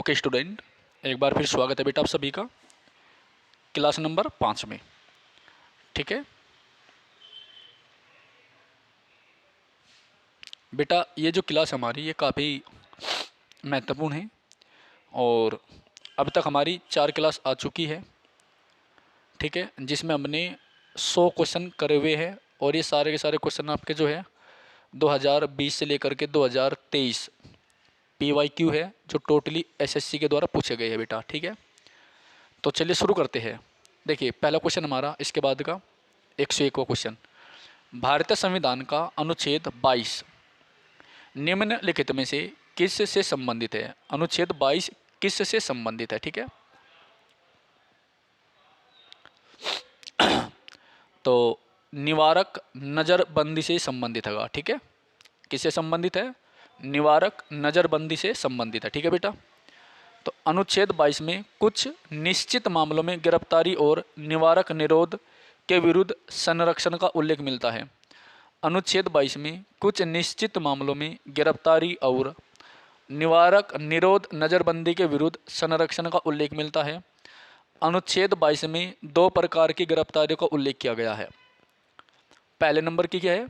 Okay student, एक बार फिर स्वागत है बेटा आप सभी का क्लास नंबर 5 में। ठीक है बेटा, ये जो क्लास हमारी ये काफ़ी महत्वपूर्ण है और अब तक हमारी 4 क्लास आ चुकी है। ठीक है, जिसमें हमने 100 क्वेश्चन करे हुए हैं और ये सारे के सारे क्वेश्चन आपके जो है 2020 से लेकर के 2023 PYQ है, जो टोटली SSC के द्वारा पूछे गए हैं बेटा। ठीक है, तो चलिए शुरू करते हैं। देखिए पहला क्वेश्चन हमारा, इसके बाद का 101वां क्वेश्चन। भारतीय संविधान का अनुच्छेद 22 निम्नलिखित में से किस से संबंधित है? अनुच्छेद 22 किस से संबंधित है? ठीक है, तो निवारक नज़रबंदी से संबंधित है। ठीक है, किससे संबंधित है? निवारक नज़रबंदी से संबंधित है। ठीक है बेटा, तो अनुच्छेद 22 में कुछ निश्चित मामलों में गिरफ्तारी और निवारक निरोध के विरुद्ध संरक्षण का उल्लेख मिलता है। अनुच्छेद 22 में कुछ निश्चित मामलों में गिरफ्तारी और निवारक निरोध नज़रबंदी के विरुद्ध संरक्षण का उल्लेख मिलता है। अनुच्छेद 22 में 2 प्रकार की गिरफ्तारियों का उल्लेख किया गया है। पहले नंबर की क्या है?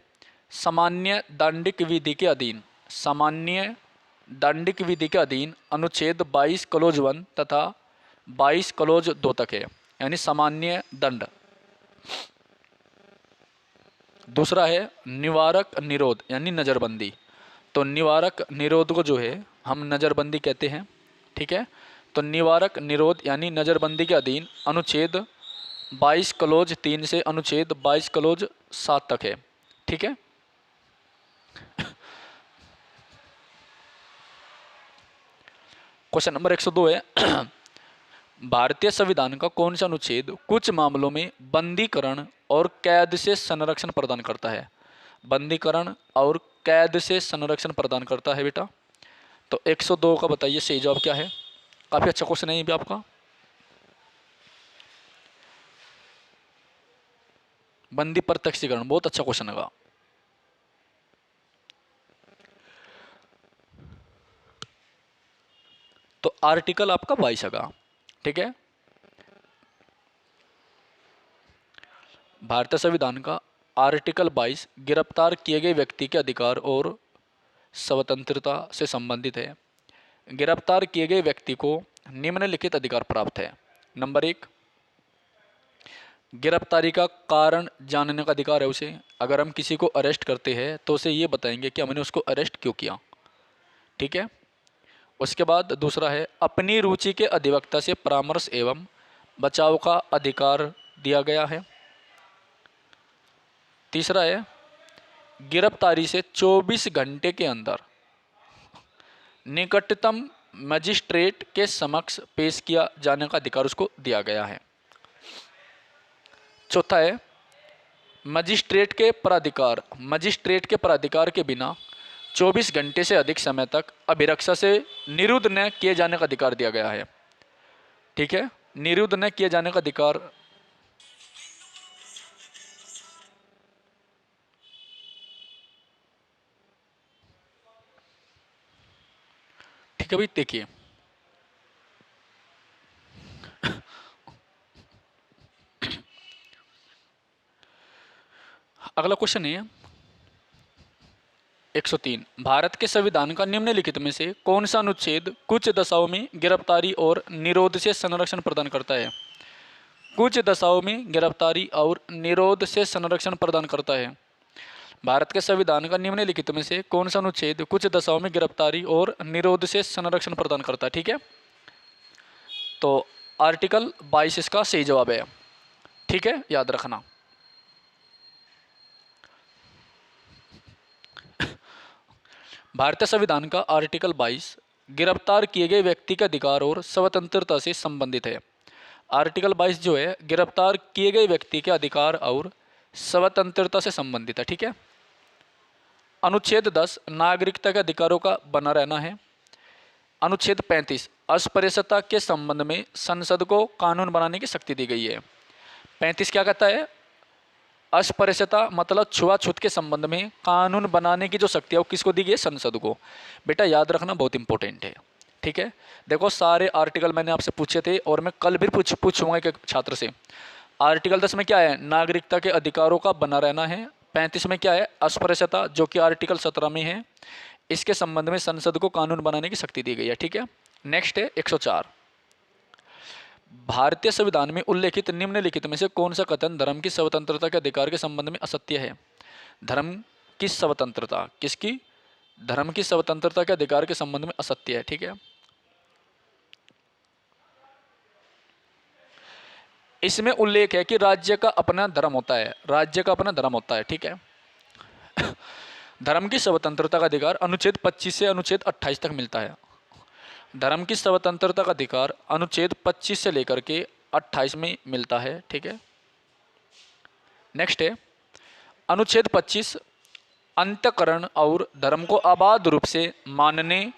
सामान्य दंडिक विधि के अधीन, सामान्य दंडिक विधि के अधीन अनुच्छेद 22 क्लोज 1 तथा 22 क्लोज 2 तक है, यानी सामान्य दंड। दूसरा है निवारक निरोध यानी नज़रबंदी, तो निवारक निरोध को जो है हम नज़रबंदी कहते हैं। ठीक है, तो निवारक निरोध यानी नज़रबंदी के अधीन अनुच्छेद 22 क्लोज 3 से अनुच्छेद 22 क्लोज 7 तक है। ठीक है, क्वेश्चन नंबर 102 है भारतीय संविधान का कौन सा अनुच्छेद कुछ मामलों में बंदीकरण और कैद से संरक्षण प्रदान करता है? बंदीकरण और कैद से संरक्षण प्रदान करता है बेटा। तो 102 का बताइए सही जवाब क्या है। काफ़ी अच्छा क्वेश्चन है ये भी आपका। बंदी प्रत्यक्षीकरण, बहुत अच्छा क्वेश्चन है। तो आर्टिकल आपका 22 है। ठीक है, भारतीय संविधान का आर्टिकल 22 गिरफ्तार किए गए व्यक्ति के अधिकार और स्वतंत्रता से संबंधित है। गिरफ्तार किए गए व्यक्ति को निम्नलिखित अधिकार प्राप्त है। नंबर 1, गिरफ्तारी का कारण जानने का अधिकार है उसे। अगर हम किसी को अरेस्ट करते हैं तो उसे ये बताएंगे कि हमने उसको अरेस्ट क्यों किया। ठीक है, उसके बाद दूसरा है अपनी रुचि के अधिवक्ता से परामर्श एवं बचाव का अधिकार दिया गया है। तीसरा है गिरफ्तारी से 24 घंटे के अंदर निकटतम मजिस्ट्रेट के समक्ष पेश किया जाने का अधिकार उसको दिया गया है। चौथा है मजिस्ट्रेट के प्राधिकार के बिना 24 घंटे से अधिक समय तक अभिरक्षा से निरुद्ध न किए जाने का अधिकार दिया गया है। ठीक है, निरुद्ध न किए जाने का अधिकार। ठीक है भाई, देखिए अगला क्वेश्चन है 103। भारत के संविधान का निम्नलिखित में से कौन सा अनुच्छेद कुछ दशाओं में गिरफ्तारी और निरोध से संरक्षण प्रदान करता है? कुछ दशाओं में गिरफ्तारी और निरोध से संरक्षण प्रदान करता है। भारत के संविधान का निम्नलिखित में से कौन सा अनुच्छेद कुछ दशाओं में गिरफ्तारी और निरोध से संरक्षण प्रदान करता है? ठीक है, तो आर्टिकल 22 इसका सही जवाब है। ठीक है, याद रखना। भारतीय संविधान का आर्टिकल 22 गिरफ्तार किए गए व्यक्ति के अधिकार और स्वतंत्रता से संबंधित है। आर्टिकल 22 जो है गिरफ्तार किए गए व्यक्ति के अधिकार और स्वतंत्रता से संबंधित है। ठीक है, अनुच्छेद 10 नागरिकता के अधिकारों का बना रहना है। अनुच्छेद 35 अस्पृश्यता के संबंध में संसद को कानून बनाने की शक्ति दी गई है। 35 क्या कहता है? अस्पृश्यता मतलब छुआछूत के संबंध में कानून बनाने की जो शक्ति है वो किसको दी गई है? संसद को। बेटा याद रखना, बहुत इंपॉर्टेंट है। ठीक है। देखो सारे आर्टिकल मैंने आपसे पूछे थे और मैं कल भी पूछूंगा एक छात्र से। आर्टिकल 10 में क्या है, नागरिकता के अधिकारों का बना रहना है। 35 में क्या है, अस्पृश्यता, जो कि आर्टिकल 17 में है। इसके संबंध में संसद को कानून बनाने की शक्ति दी गई है, ठीक है। नेक्स्ट है 104, भारतीय संविधान में उल्लेखित निम्नलिखित में से कौन सा कथन धर्म की स्वतंत्रता के अधिकार के संबंध में असत्य है। धर्म की स्वतंत्रता, किसकी, धर्म की स्वतंत्रता के अधिकार के संबंध में असत्य है, ठीक है। इसमें उल्लेख है कि राज्य का अपना धर्म होता है, राज्य का अपना धर्म होता है, ठीक है। धर्म की स्वतंत्रता का अधिकार अनुच्छेद 25 से अनुच्छेद 28 तक मिलता है। धर्म की स्वतंत्रता का अधिकार अनुच्छेद 25 से लेकर के 28 में मिलता है, ठीक है। नेक्स्ट है अनुच्छेद 25, अंतःकरण और धर्म को अबाध रूप से मानने,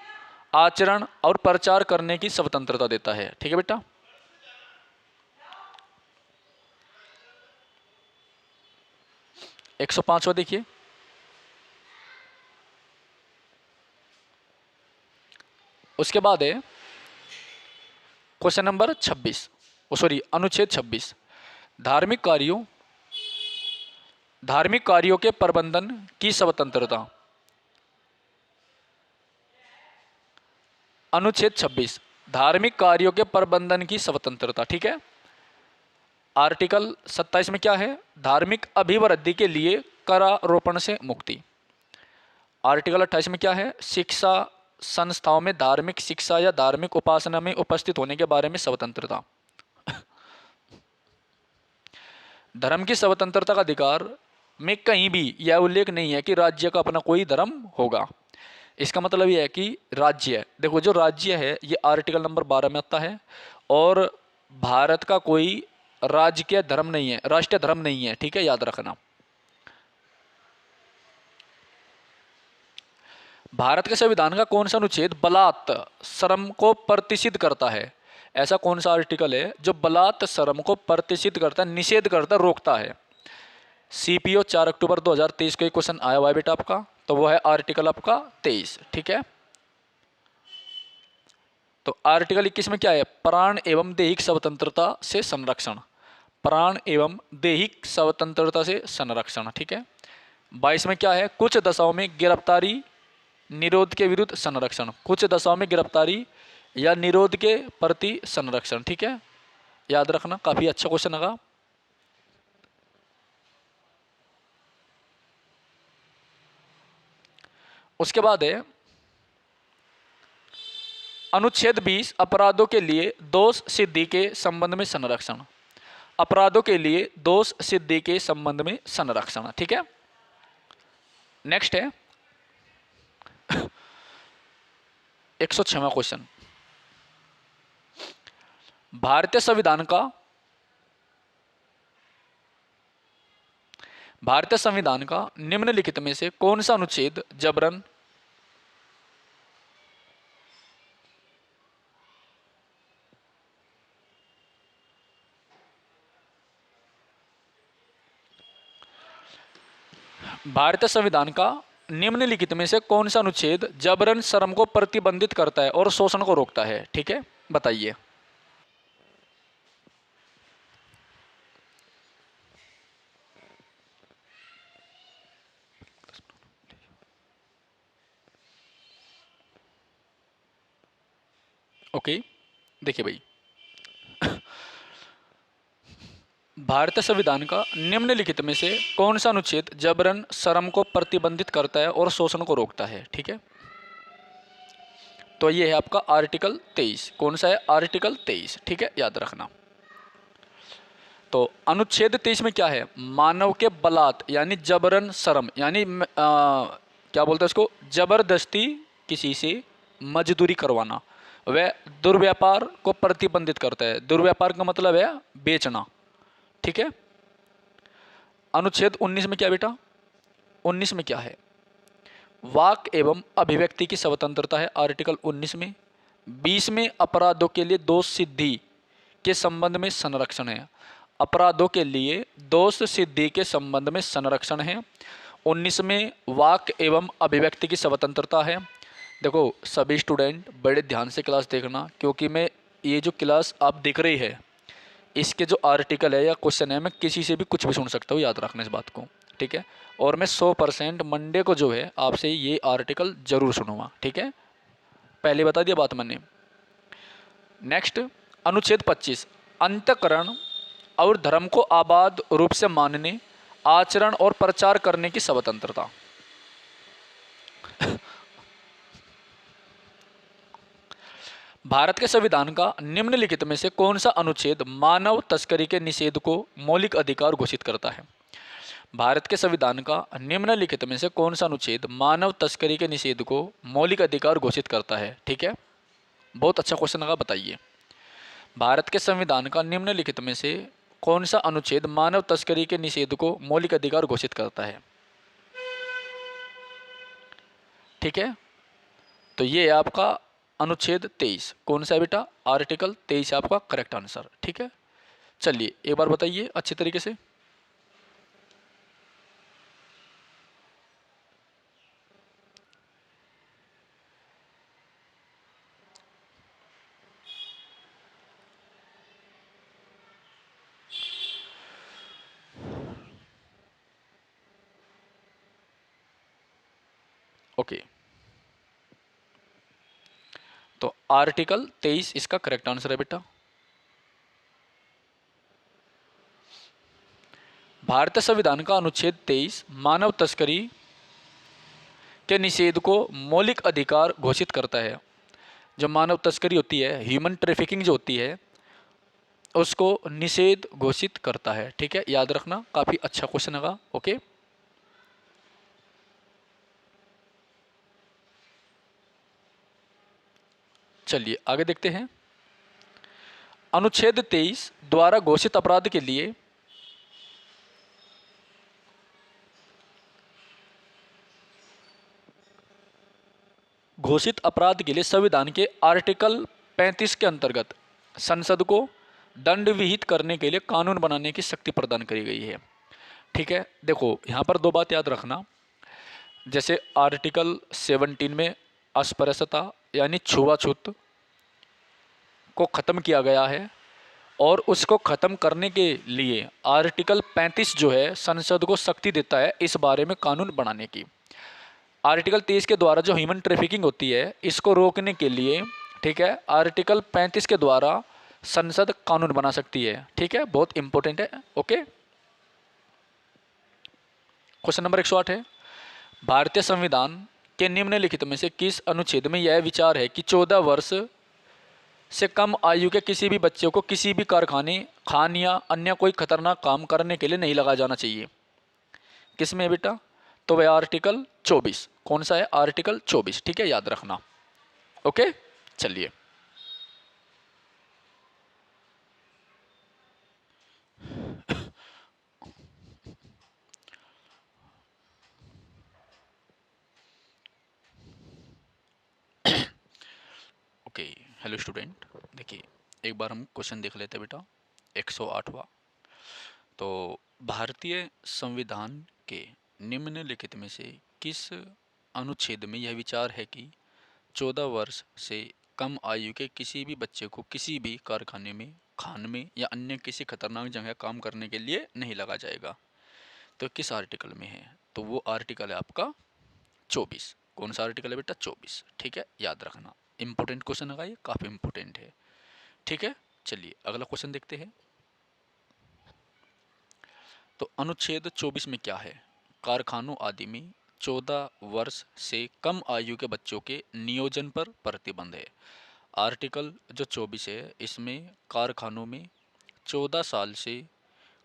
आचरण और प्रचार करने की स्वतंत्रता देता है, ठीक है बेटा। एक सौ पांचवा देखिए, उसके बाद है क्वेश्चन नंबर 26, अनुच्छेद 26, धार्मिक कार्यों के प्रबंधन की स्वतंत्रता। अनुच्छेद 26, धार्मिक कार्यों के प्रबंधन की स्वतंत्रता, ठीक है। आर्टिकल 27 में क्या है, धार्मिक अभिवृद्धि के लिए करारोपण से मुक्ति। आर्टिकल 28 में क्या है, शिक्षा संस्थाओं में धार्मिक शिक्षा या धार्मिक उपासना में उपस्थित होने के बारे में स्वतंत्रता। धर्म की स्वतंत्रता का अधिकार में कहीं भी यह उल्लेख नहीं है कि राज्य का अपना कोई धर्म होगा। इसका मतलब यह है कि राज्य, देखो जो राज्य है ये आर्टिकल नंबर 12 में आता है, और भारत का कोई राजकीय धर्म नहीं है, राष्ट्रीय धर्म नहीं है, ठीक है, याद रखना। भारत के संविधान का कौन सा अनुच्छेद बलात् श्रम को प्रतिषिद्ध करता है। ऐसा कौन सा आर्टिकल है जो बलात् श्रम को प्रतिषिद्ध करता है, निषेध करता, रोकता है। सीपीओ 4 अक्टूबर 2023 का क्वेश्चन आया हुआ है बेटा आपका, तो वो है आर्टिकल आपका 23, ठीक है। तो आर्टिकल 21 में क्या है, प्राण एवं दैहिक स्वतंत्रता से संरक्षण, प्राण एवं दैहिक स्वतंत्रता से संरक्षण, ठीक है। 22 में क्या है, कुछ दशाओं में गिरफ्तारी निरोध के विरुद्ध संरक्षण, कुछ दशाओं में गिरफ्तारी या निरोध के प्रति संरक्षण, ठीक है, याद रखना, काफी अच्छा क्वेश्चन होगा। उसके बाद है अनुच्छेद 20, अपराधों के लिए दोष सिद्धि के संबंध में संरक्षण, अपराधों के लिए दोष सिद्धि के संबंध में संरक्षण, ठीक है। नेक्स्ट है 106वां क्वेश्चन, भारतीय संविधान का निम्नलिखित में से कौन सा अनुच्छेद जबरन भारतीय संविधान का निम्नलिखित में से कौन सा अनुच्छेद जबरन श्रम को प्रतिबंधित करता है और शोषण को रोकता है, ठीक है, बताइए। ओके, देखिए भाई, भारतीय संविधान का निम्नलिखित में से कौन सा अनुच्छेद जबरन श्रम को प्रतिबंधित करता है और शोषण को रोकता है, ठीक है। तो ये है आपका आर्टिकल 23, कौन सा है, आर्टिकल 23, ठीक है, याद रखना। तो अनुच्छेद 23 में क्या है, मानव के बलात् यानी जबरन श्रम, यानी क्या बोलते हैं उसको, जबरदस्ती किसी से मजदूरी करवाना, वह दुर्व्यापार को प्रतिबंधित करता है। दुर्व्यापार का मतलब है बेचना, ठीक है। अनुच्छेद 19 में क्या बेटा, 19 में क्या है, वाक एवं अभिव्यक्ति की स्वतंत्रता है, आर्टिकल 19 में। 20 में अपराधों के लिए दोष सिद्धि के संबंध में संरक्षण है, अपराधों के लिए दोष सिद्धि के संबंध में संरक्षण है। 19 में वाक एवं अभिव्यक्ति की स्वतंत्रता है। देखो सभी स्टूडेंट बड़े ध्यान से क्लास देखना, क्योंकि मैं ये जो क्लास आप देख रही है इसके जो आर्टिकल है या क्वेश्चन है मैं किसी से भी कुछ भी सुन सकता हूँ, याद रखना इस बात को, ठीक है। और मैं 100% मंडे को जो है आपसे ये आर्टिकल ज़रूर सुनूंगा, ठीक है। पहले बता दिया बात मैंने। नेक्स्ट, अनुच्छेद 25, अंतःकरण और धर्म को आबाद रूप से मानने, आचरण और प्रचार करने की स्वतंत्रता। भारत के संविधान का निम्नलिखित में से कौन सा अनुच्छेद मानव तस्करी के निषेध को मौलिक अधिकार घोषित करता है? भारत के संविधान का निम्नलिखित में से कौन सा अनुच्छेद मानव तस्करी के निषेध को मौलिक अधिकार घोषित करता है? ठीक है, बहुत अच्छा क्वेश्चन लगा, बताइए। भारत के संविधान का निम्नलिखित में से कौन सा अनुच्छेद मानव तस्करी के निषेध को मौलिक अधिकार घोषित करता है? ठीक है, तो ये आपका अनुच्छेद 23 कौन सा है बेटा? आर्टिकल 23 आपका करेक्ट आंसर, ठीक है। चलिए एक बार बताइए अच्छी तरीके से। ओके, तो आर्टिकल 23 इसका करेक्ट आंसर है बेटा। भारतीय संविधान का अनुच्छेद 23 मानव तस्करी के निषेध को मौलिक अधिकार घोषित करता है। जो मानव तस्करी होती है, ह्यूमन ट्रैफिकिंग जो होती है, उसको निषेध घोषित करता है, ठीक है, याद रखना, काफी अच्छा क्वेश्चन होगा। ओके, चलिए आगे देखते हैं। अनुच्छेद 23 द्वारा घोषित अपराध के लिए संविधान के आर्टिकल 35 के अंतर्गत संसद को दंड विहित करने के लिए कानून बनाने की शक्ति प्रदान करी गई है। ठीक है, देखो यहाँ पर दो बात याद रखना। जैसे आर्टिकल 17 में अस्पृश्यता यानी छुआछूत को ख़त्म किया गया है, और उसको ख़त्म करने के लिए आर्टिकल 35 जो है संसद को शक्ति देता है इस बारे में कानून बनाने की। आर्टिकल 23 के द्वारा जो ह्यूमन ट्रैफिकिंग होती है इसको रोकने के लिए, ठीक है, आर्टिकल 35 के द्वारा संसद कानून बना सकती है। ठीक है, बहुत इंपॉर्टेंट है। ओके, क्वेश्चन नंबर 108 है, भारतीय संविधान के निम्नलिखित में से किस अनुच्छेद में यह विचार है कि 14 वर्ष से कम आयु के किसी भी बच्चे को किसी भी कारखाने, खान या अन्य कोई खतरनाक काम करने के लिए नहीं लगाया जाना चाहिए? किसमें बेटा? तो वह आर्टिकल 24, कौन सा है? आर्टिकल 24, ठीक है, याद रखना। ओके, चलिए ओके, हेलो स्टूडेंट, देखिए एक बार हम क्वेश्चन देख लेते हैं बेटा। 108वां, तो भारतीय संविधान के निम्नलिखित में से किस अनुच्छेद में यह विचार है कि 14 वर्ष से कम आयु के किसी भी बच्चे को किसी भी कारखाने में, खान में या अन्य किसी खतरनाक जगह काम करने के लिए नहीं लगा जाएगा? तो किस आर्टिकल में है? तो वो आर्टिकल है आपका 24। कौन सा आर्टिकल है बेटा? 24, ठीक है, याद रखना। इंपॉर्टेंट क्वेश्चन है, ये काफ़ी इंपॉर्टेंट है। ठीक है, चलिए अगला क्वेश्चन देखते हैं। तो अनुच्छेद 24 में क्या है? कारखानों आदि में 14 वर्ष से कम आयु के बच्चों के नियोजन पर प्रतिबंध है। आर्टिकल जो 24 है इसमें कारखानों में 14 साल से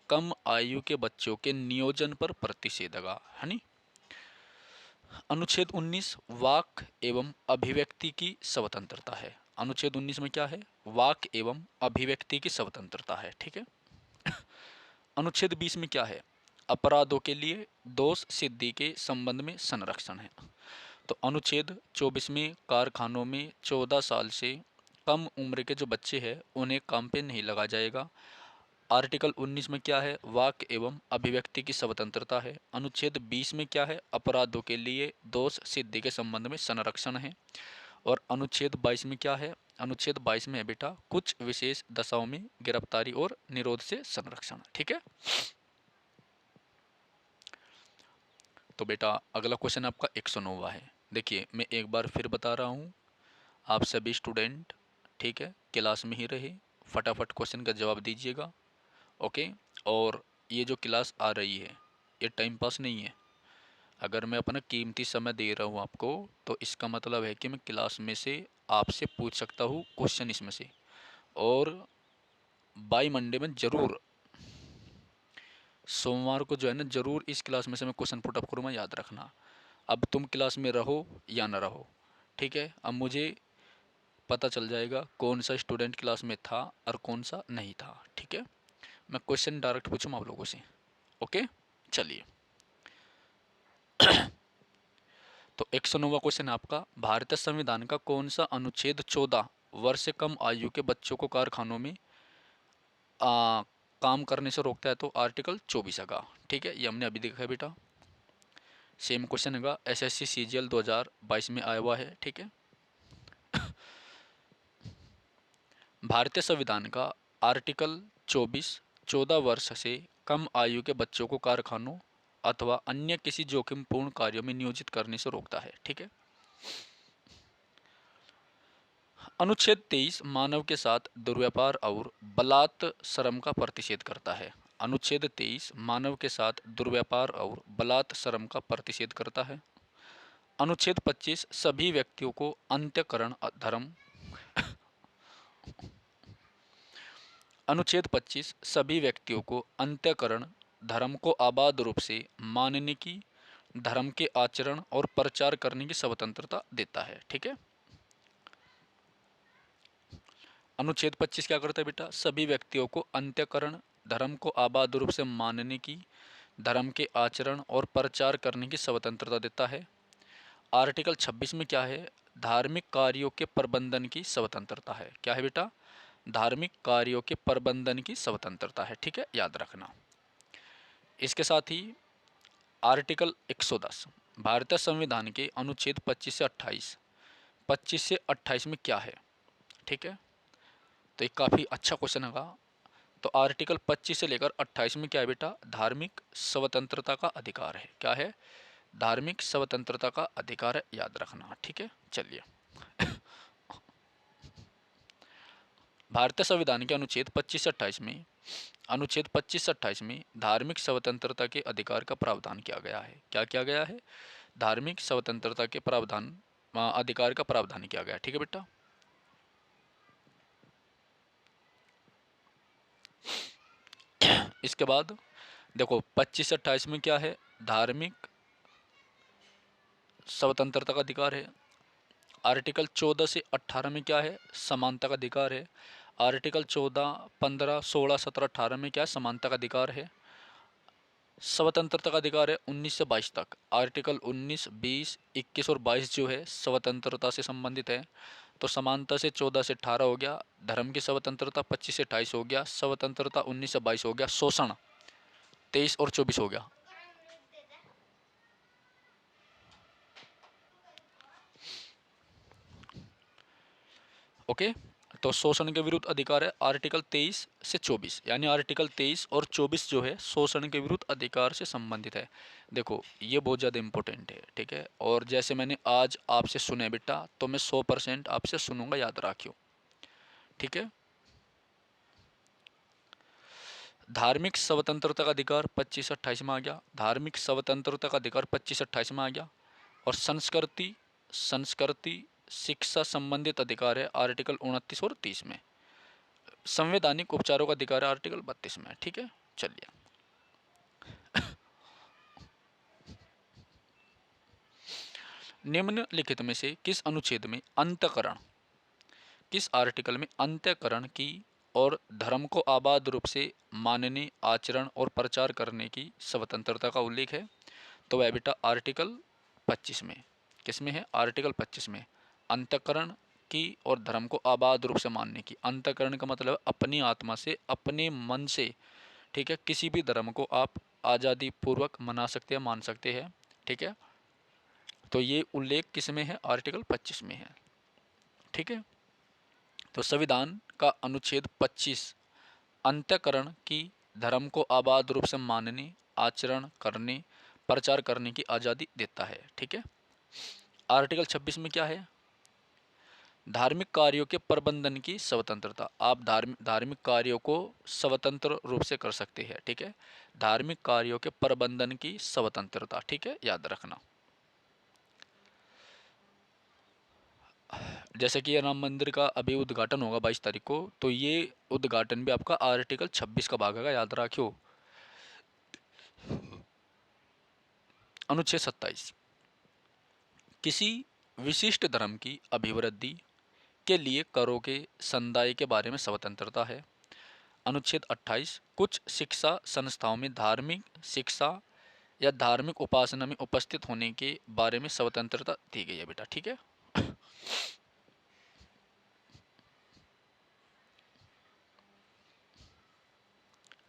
कम आयु के बच्चों के नियोजन पर प्रतिषेधगा, है नी। अनुच्छेद 19 वाक एवं अभिव्यक्ति की स्वतंत्रता है। अनुच्छेद 19 में क्या है? वाक एवं अभिव्यक्ति की स्वतंत्रता है, ठीक है। अनुच्छेद 20 में क्या है? अपराधों के लिए दोष सिद्धि के संबंध में संरक्षण है। तो अनुच्छेद 24 में कारखानों में 14 साल से कम उम्र के जो बच्चे हैं उन्हें काम पे नहीं लगा जाएगा। आर्टिकल 19 में क्या है, वाक एवं अभिव्यक्ति की स्वतंत्रता है। अनुच्छेद 20 में क्या है, अपराधों के लिए दोष सिद्धि के संबंध में संरक्षण है। और अनुच्छेद 22 में क्या है, अनुच्छेद 22 में है बेटा कुछ विशेष दशाओं में गिरफ्तारी और निरोध से संरक्षण। ठीक है, तो बेटा अगला क्वेश्चन आपका 109वां है। देखिए मैं एक बार फिर बता रहा हूँ, आप सभी स्टूडेंट ठीक है क्लास में ही रहे, फटाफट क्वेश्चन का जवाब दीजिएगा। ओके, और ये जो क्लास आ रही है ये टाइम पास नहीं है। अगर मैं अपना कीमती समय दे रहा हूँ आपको तो इसका मतलब है कि मैं क्लास में से आपसे पूछ सकता हूँ क्वेश्चन इसमें से, और बाई मंडे में ज़रूर, सोमवार को जो है ना ज़रूर इस क्लास में से मैं क्वेश्चन पुटअप करूँगा, याद रखना। अब तुम क्लास में रहो या ना रहो, ठीक है, अब मुझे पता चल जाएगा कौन सा स्टूडेंट क्लास में था और कौन सा नहीं था। ठीक है, मैं क्वेश्चन डायरेक्ट पूछूँ आप लोगों से। ओके, चलिए तो 109वां क्वेश्चन आपका, भारतीय संविधान का कौन सा अनुच्छेद 14 वर्ष से कम आयु के बच्चों को कारखानों में काम करने से रोकता है? तो आर्टिकल 24 का। ठीक है, ये हमने अभी देखा है बेटा, सेम क्वेश्चन होगा, एसएससी सीजीएल 2022 में आया हुआ है। ठीक है, भारतीय संविधान का आर्टिकल 24 14 वर्ष से कम आयु के बच्चों को कारखानों अथवा अन्य किसी जोखिमपूर्ण कार्यों में नियोजित करने से रोकता है। ठीक है, अनुच्छेद 23 मानव के साथ दुर्व्यवहार और बलात् श्रम का प्रतिषेध करता है। अनुच्छेद 23 मानव के साथ दुर्व्यवहार और बलात् श्रम का प्रतिषेध करता है। अनुच्छेद 25 सभी व्यक्तियों को अंत्यकरण धर्म अनुच्छेद 25 सभी व्यक्तियों को अंत्यकरण धर्म को आबाद रूप से मानने की, धर्म के आचरण और प्रचार करने की स्वतंत्रता देता है। ठीक है, अनुच्छेद 25 क्या करता है बेटा, सभी व्यक्तियों को अंत्यकरण धर्म को आबाद रूप से मानने की, धर्म के आचरण और प्रचार करने की स्वतंत्रता देता है। आर्टिकल 26 में क्या है, धार्मिक कार्यों के प्रबंधन की स्वतंत्रता है। क्या है बेटा, धार्मिक कार्यों के प्रबंधन की स्वतंत्रता है। ठीक है, याद रखना। इसके साथ ही आर्टिकल 110 भारतीय संविधान के अनुच्छेद 25 से 28 में क्या है? ठीक है, तो एक काफ़ी अच्छा क्वेश्चन होगा। तो आर्टिकल 25 से लेकर 28 में क्या है बेटा, धार्मिक स्वतंत्रता का अधिकार है। क्या है, धार्मिक स्वतंत्रता का अधिकार है, याद रखना। ठीक है, चलिए भारतीय संविधान के अनुच्छेद 25 से 28 में, अनुच्छेद 25 से 28 में धार्मिक स्वतंत्रता के अधिकार का प्रावधान किया गया है। क्या किया गया है, धार्मिक स्वतंत्रता के प्रावधान अधिकार का प्रावधान किया गया है। ठीक है बेटा, इसके बाद देखो 25 से 28 में क्या है, धार्मिक स्वतंत्रता का अधिकार है। आर्टिकल 14 से 18 में क्या है, समानता का अधिकार है। आर्टिकल 14, 15, 16, 17, 18 में क्या है, समानता का अधिकार है। स्वतंत्रता का अधिकार है 19 से 22 तक। आर्टिकल 19, 20, 21 और 22 जो है स्वतंत्रता से संबंधित है। तो समानता से 14 से 18 हो गया, धर्म की स्वतंत्रता 25 से 28 हो गया, स्वतंत्रता 19 से 22 हो गया, शोषण 23 और 24 हो गया। ओके, तो शोषण के विरुद्ध अधिकार है आर्टिकल 23 से 24, यानी आर्टिकल 23 और 24 जो है शोषण के विरुद्ध अधिकार से संबंधित है। देखो ये बहुत ज़्यादा इंपॉर्टेंट है। ठीक है, और जैसे मैंने आज आपसे सुने बेटा, तो मैं 100% आपसे सुनूंगा, याद रखियो। ठीक है, धार्मिक स्वतंत्रता का अधिकार 25-28 में आ गया, धार्मिक स्वतंत्रता का अधिकार 25-28 में आ गया। और संस्कृति संस्कृति शिक्षा संबंधित अधिकार है आर्टिकल 29 और 30 में। संवैधानिक उपचारों का अधिकार है आर्टिकल 32 में। ठीक है, चलिए निम्नलिखित में से किस अनुच्छेद में अंतःकरण, किस आर्टिकल में अंत्यकरण की और धर्म को आबाद रूप से मानने, आचरण और प्रचार करने की स्वतंत्रता का उल्लेख है? तो वह बेटा आर्टिकल 25 में। किस में है, आर्टिकल 25 में। अंतःकरण की और धर्म को आबाद रूप से मानने की। अंतःकरण का मतलब अपनी आत्मा से, अपने मन से, ठीक है, किसी भी धर्म को आप आज़ादी पूर्वक मना सकते हैं, मान सकते हैं, ठीक है। तो ये उल्लेख किस में है? आर्टिकल 25 में है, ठीक है। तो संविधान का अनुच्छेद 25 अंतःकरण की धर्म को आबाद रूप से मानने, आचरण करने, प्रचार करने की आज़ादी देता है, ठीक है। आर्टिकल 26 में क्या है? धार्मिक कार्यों के प्रबंधन की स्वतंत्रता। आप धार्मिक कार्यों को स्वतंत्र रूप से कर सकते हैं, ठीक है। धार्मिक कार्यों के प्रबंधन की स्वतंत्रता, ठीक है, याद रखना। जैसे कि ये राम मंदिर का अभी उद्घाटन होगा 22 तारीख को, तो ये उद्घाटन भी आपका आर्टिकल 26 का भाग है, याद रखियो। अनुच्छेद 27 किसी विशिष्ट धर्म की अभिवृद्धि के लिए करों के संदाय के बारे में स्वतंत्रता है। अनुच्छेद 28 कुछ शिक्षा संस्थाओं में धार्मिक शिक्षा या धार्मिक उपासना में उपस्थित होने के बारे में स्वतंत्रता दी गई है बेटा, ठीक है।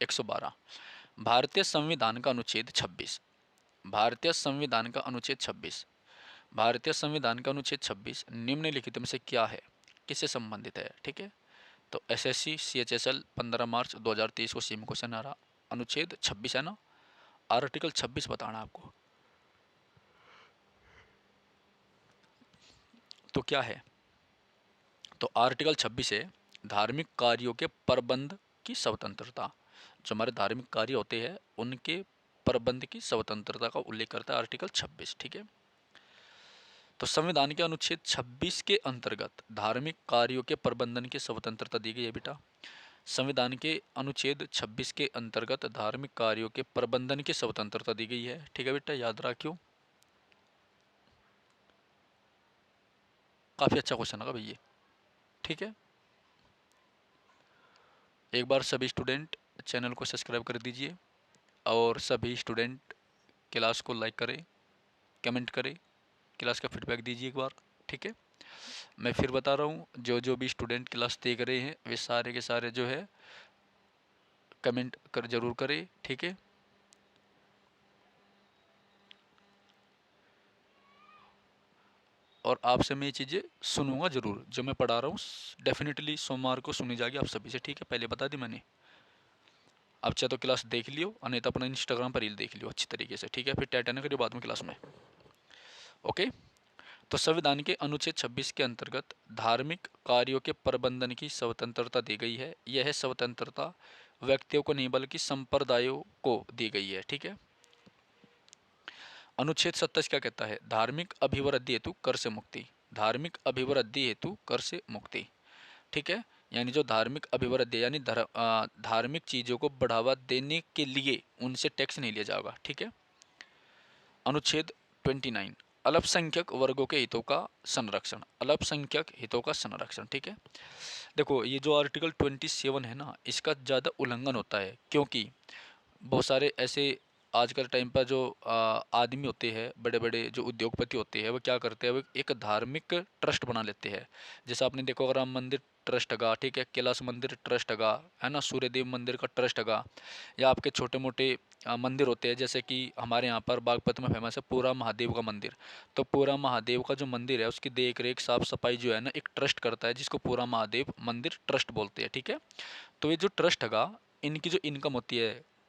112 भारतीय संविधान का अनुच्छेद 26। भारतीय संविधान का अनुच्छेद 26 भारतीय संविधान का अनुच्छेद 26 निम्नलिखित में से क्या है, किससे संबंधित है, ठीक है। तो एसएससी सीएचएसएल 15 मार्च 2023 को सेम क्वेश्चन आ रहा। अनुच्छेद 26 है ना, आर्टिकल 26 बताना आपको। तो क्या है? तो आर्टिकल 26 है धार्मिक कार्यों के प्रबंध की स्वतंत्रता। जो हमारे धार्मिक कार्य होते हैं उनके प्रबंध की स्वतंत्रता का उल्लेख करता है आर्टिकल 26, ठीक है। तो संविधान के अनुच्छेद 26 के अंतर्गत धार्मिक कार्यों के प्रबंधन की स्वतंत्रता दी गई है बेटा। संविधान के अनुच्छेद 26 के अंतर्गत धार्मिक कार्यों के प्रबंधन की स्वतंत्रता दी गई है, ठीक है बेटा, याद रखियो। काफ़ी अच्छा क्वेश्चन होगा भैया, ठीक है। एक बार सभी स्टूडेंट चैनल को सब्सक्राइब कर दीजिए और सभी स्टूडेंट क्लास को लाइक करें, कमेंट करें, क्लास का फीडबैक दीजिए एक बार, ठीक है। मैं फिर बता रहा हूँ, जो जो भी स्टूडेंट क्लास देख रहे हैं वे सारे के सारे जो है कमेंट कर जरूर करें, ठीक है। और आपसे मैं ये चीज़ें सुनूंगा ज़रूर, जो मैं पढ़ा रहा हूँ डेफिनेटली सोमवार को सुनी जाएगी आप सभी से, ठीक है। पहले बता दी मैंने। आप चाहे तो क्लास देख लियो और नहीं तो अपना इंस्टाग्राम पर रील देख लियो अच्छी तरीके से, ठीक है। फिर टाइटन करियो बाद में क्लास में, ओके। तो संविधान के अनुच्छेद 26 के अंतर्गत धार्मिक कार्यों के प्रबंधन की स्वतंत्रता दी गई है। यह स्वतंत्रता व्यक्तियों को नहीं बल्कि संप्रदायों को दी गई है, ठीक है। अनुच्छेद 27 क्या कहता है? धार्मिक अभिवृद्धि हेतु कर से मुक्ति। धार्मिक अभिवृद्धि हेतु कर से मुक्ति, ठीक है। यानी जो धार्मिक अभिवृद्धि यानी धार्मिक चीज़ों को बढ़ावा देने के लिए उनसे टैक्स नहीं लिया जाएगा, ठीक है। अनुच्छेद 29 अल्पसंख्यक वर्गों के हितों का संरक्षण। अल्पसंख्यक हितों का संरक्षण, ठीक है। देखो ये जो आर्टिकल 27 है ना, इसका ज़्यादा उल्लंघन होता है, क्योंकि बहुत सारे ऐसे आजकल टाइम पर जो आदमी होते हैं, बड़े बड़े जो उद्योगपति होते हैं, वो क्या करते हैं, वो एक धार्मिक ट्रस्ट बना लेते हैं। जैसे आपने देखो अगर राम मंदिर ट्रस्ट का, ठीक है, कैलाश मंदिर ट्रस्ट का, है ना, सूर्यदेव मंदिर का ट्रस्ट का, या आपके छोटे मोटे मंदिर होते हैं, जैसे कि हमारे यहाँ पर बागपत में फेमस है पूरा महादेव का मंदिर। तो पूरा महादेव का जो मंदिर है उसकी देख रेख साफ सफाई जो है ना एक ट्रस्ट करता है, जिसको पूरा महादेव मंदिर ट्रस्ट बोलते हैं, ठीक है। तो ये जो ट्रस्ट है इनकी जो इनकम होती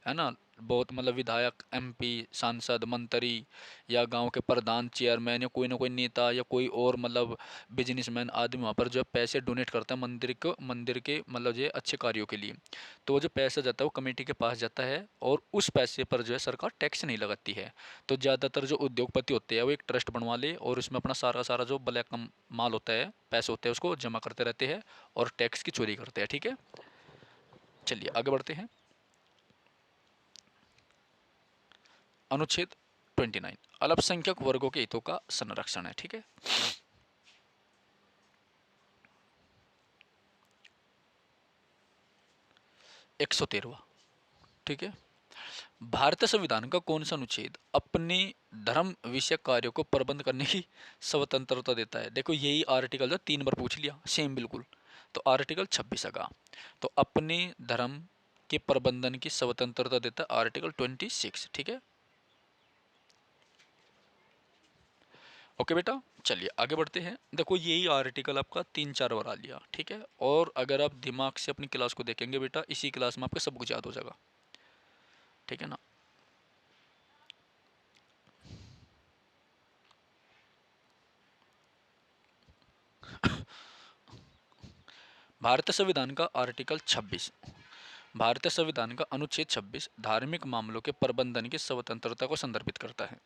है ना, बहुत मतलब विधायक, एमपी, सांसद, मंत्री या गांव के प्रधान, चेयरमैन या कोई ना कोई नेता या कोई और मतलब बिजनेसमैन आदमी वहाँ पर जो है पैसे डोनेट करता है मंदिर के मतलब जो है अच्छे कार्यों के लिए। तो वो जो पैसा जाता है वो कमेटी के पास जाता है और उस पैसे पर जो है सरकार टैक्स नहीं लगाती है। तो ज़्यादातर जो उद्योगपति होते हैं वो एक ट्रस्ट बनवा ले और उसमें अपना सारा सारा जो ब्लैक माल होता है, पैसे होते हैं, उसको जमा करते रहते हैं और टैक्स की चोरी करते हैं, ठीक है। चलिए आगे बढ़ते हैं। अनुच्छेद 29 अल्पसंख्यक वर्गों के हितों का संरक्षण है, ठीक है। 113, ठीक है। भारतीय संविधान का कौन सा अनुच्छेद अपने धर्म विषयक कार्यों को प्रबंध करने की स्वतंत्रता देता है? देखो यही आर्टिकल जो 3 बार पूछ लिया सेम बिल्कुल। तो आर्टिकल 26 का, तो अपने धर्म के प्रबंधन की स्वतंत्रता देता है आर्टिकल 26। ठीक है, ओके बेटा, चलिए आगे बढ़ते हैं। देखो यही आर्टिकल आपका 3-4 बार आ लिया। ठीक है, और अगर आप दिमाग से अपनी क्लास को देखेंगे बेटा, इसी क्लास में आपका सब कुछ याद हो जाएगा। ठीक है ना। भारतीय संविधान का आर्टिकल 26, भारतीय संविधान का अनुच्छेद 26 धार्मिक मामलों के प्रबंधन की स्वतंत्रता को संदर्भित करता है।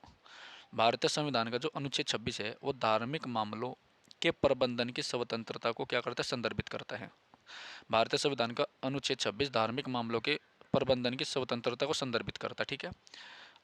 भारतीय संविधान का जो अनुच्छेद 26 है वो धार्मिक मामलों के प्रबंधन की स्वतंत्रता को क्या करता है? संदर्भित करता है। भारतीय संविधान का अनुच्छेद 26 धार्मिक मामलों के प्रबंधन की स्वतंत्रता को संदर्भित करता है। ठीक है।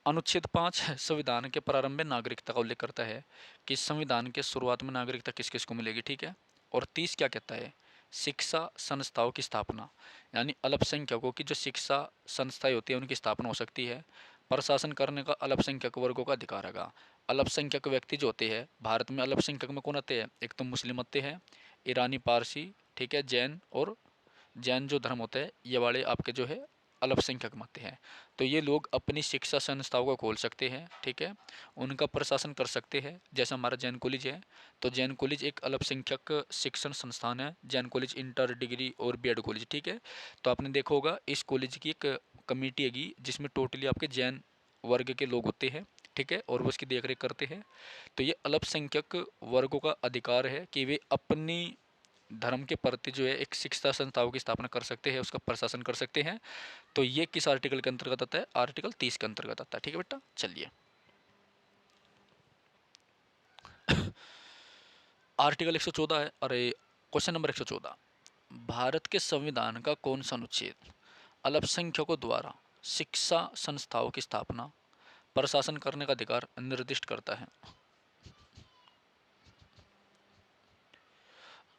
अनुच्छेद 5 संविधान के प्रारंभ में नागरिकता का उल्लेख करता है कि संविधान के शुरुआत में नागरिकता किस किस को मिलेगी। ठीक है। और 30 क्या कहता है? शिक्षा संस्थाओं की स्थापना, यानी अल्पसंख्यकों की जो शिक्षा संस्थाएं होती है उनकी स्थापना हो सकती है। प्रशासन करने का अल्पसंख्यक वर्गों का अधिकार है। अल्पसंख्यक व्यक्ति जो होते हैं भारत में, अल्पसंख्यक में कौन आते हैं? एक तो मुस्लिम आते हैं, ईरानी, पारसी, ठीक है, जैन, और जैन जो धर्म होता है ये वाले आपके जो है अल्पसंख्यक मत हैं। तो ये लोग अपनी शिक्षा संस्थाओं को खोल सकते हैं। ठीक है, उनका प्रशासन कर सकते हैं। जैसे हमारा जैन कॉलेज है, तो जैन कॉलेज एक अल्पसंख्यक शिक्षण संस्थान है, जैन कॉलेज इंटर डिग्री और बीएड कॉलेज। ठीक है, तो आपने देखा होगा इस कॉलेज की एक कमेटी हैगी जिसमें टोटली आपके जैन वर्ग के लोग होते हैं। ठीक है, और वो उसकी देख रेख करते हैं। तो ये अल्पसंख्यक वर्गों का अधिकार है कि वे अपनी धर्म के प्रति जो है एक शिक्षा संस्थाओं की स्थापना कर सकते हैं, उसका प्रशासन कर सकते हैं। तो ये किस आर्टिकल के अंतर्गत आता है? आर्टिकल 30 के अंतर्गत आता है। ठीक है बेटा, चलिए आर्टिकल 114 है। अरे क्वेश्चन नंबर 114, भारत के संविधान का कौन सा अनुच्छेद अल्पसंख्यकों द्वारा शिक्षा संस्थाओं की स्थापना, प्रशासन करने का अधिकार निर्दिष्ट करता है?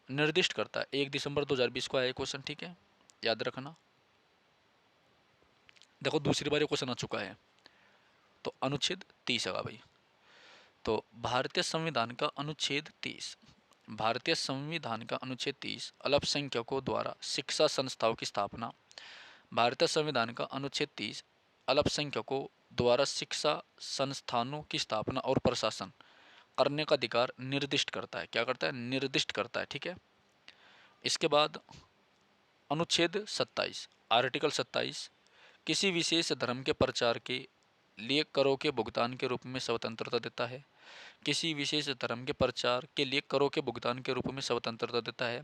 निर्दिष्ट करता है 1 दिसंबर 2020 को आया क्वेश्चन। ठीक है, याद रखना। देखो दूसरी बार ये क्वेश्चन आ चुका है। तो अनुच्छेद 30 है भाई। तो भारतीय संविधान का अनुच्छेद 30, भारतीय संविधान का अनुच्छेद 30 अल्पसंख्यकों द्वारा शिक्षा संस्थाओं की स्थापना, भारतीय संविधान का अनुच्छेद 30 अल्पसंख्यकों द्वारा शिक्षा संस्थानों की स्थापना और प्रशासन करने का अधिकार निर्दिष्ट करता है। क्या करता है? निर्दिष्ट करता है। ठीक है, इसके बाद अनुच्छेद 27, आर्टिकल 27 किसी विशेष धर्म के प्रचार के लिए करों के भुगतान के रूप में स्वतंत्रता देता है। किसी विशेष धर्म के प्रचार के लिए करों के भुगतान के रूप में स्वतंत्रता देता है,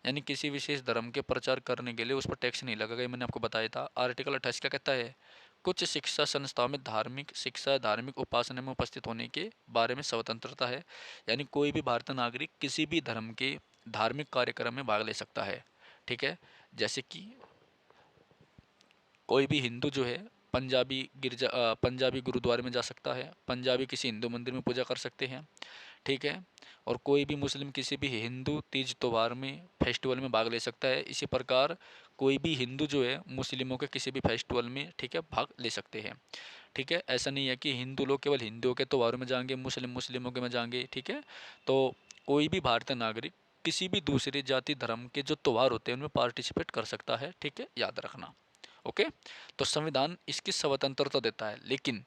यानी किसी विशेष धर्म के प्रचार करने के लिए उस पर टैक्स नहीं लगेगा। ये मैंने आपको बताया था। आर्टिकल 28 क्या कहता है? कुछ शिक्षा संस्थाओं में धार्मिक शिक्षा, धार्मिक उपासना में उपस्थित होने के बारे में स्वतंत्रता है, यानी कोई भी भारतीय नागरिक किसी भी धर्म के धार्मिक कार्यक्रम में भाग ले सकता है। ठीक है, जैसे कि कोई भी हिंदू जो है पंजाबी गुरुद्वारे में जा सकता है, पंजाबी किसी हिंदू मंदिर में पूजा कर सकते हैं। ठीक है, और कोई भी मुस्लिम किसी भी हिंदू तीज त्यौहार में फेस्टिवल में भाग ले सकता है। इसी प्रकार कोई भी हिंदू जो है मुस्लिमों के किसी भी फेस्टिवल में, ठीक है, भाग ले सकते हैं। ठीक है, ऐसा नहीं है कि हिंदू लोग केवल हिंदुओं के त्यौहारों में जाएंगे, मुस्लिम मुस्लिमों के में जाएंगे। ठीक है, तो कोई भी भारतीय नागरिक किसी भी दूसरे जाति धर्म के जो त्यौहार होते हैं उनमें पार्टिसिपेट कर सकता है। ठीक है, याद रखना। ओके, तो संविधान इसकी स्वतंत्रता देता है, लेकिन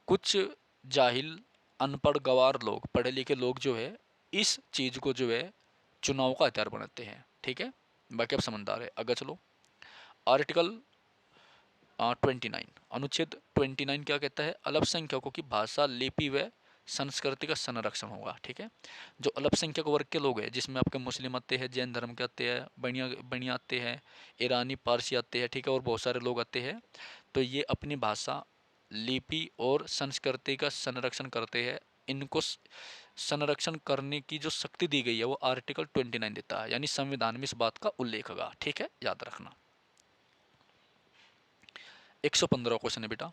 कुछ जाहिल, अनपढ़, गवार लोग, पढ़े लिखे लोग जो है इस चीज़ को जो है चुनाव का हथियार बनाते हैं। ठीक है, बाकी आप समझदार है। आगे चलो, आर्टिकल 29, अनुच्छेद 29 क्या कहता है? अल्पसंख्यकों की भाषा, लिपि व संस्कृति का संरक्षण होगा। ठीक है, जो अल्पसंख्यक वर्ग के लोग हैं जिसमें आपके मुस्लिम आते हैं, जैन धर्म के आते हैं, बनिया बनिया आते हैं, ईरानी, पारसी आते हैं। ठीक है, और बहुत सारे लोग आते हैं। तो ये अपनी भाषा, लिपि और संस्कृति का संरक्षण करते हैं। इनको संरक्षण करने की जो शक्ति दी गई है वो आर्टिकल 29 देता है, यानी संविधान में इस बात का उल्लेख होगा। ठीक है, याद रखना। 115 क्वेश्चन है बेटा,